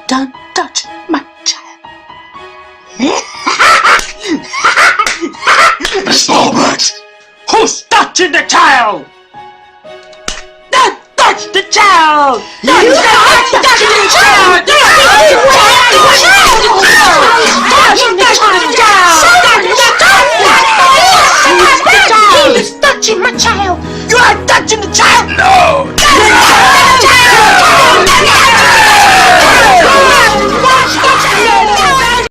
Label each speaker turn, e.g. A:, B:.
A: Don't touch my child.
B: Stop it!
A: Who's touching the child? Don't touch the child! Don't touch the child! He is touching my child! You are touching the child!
B: No!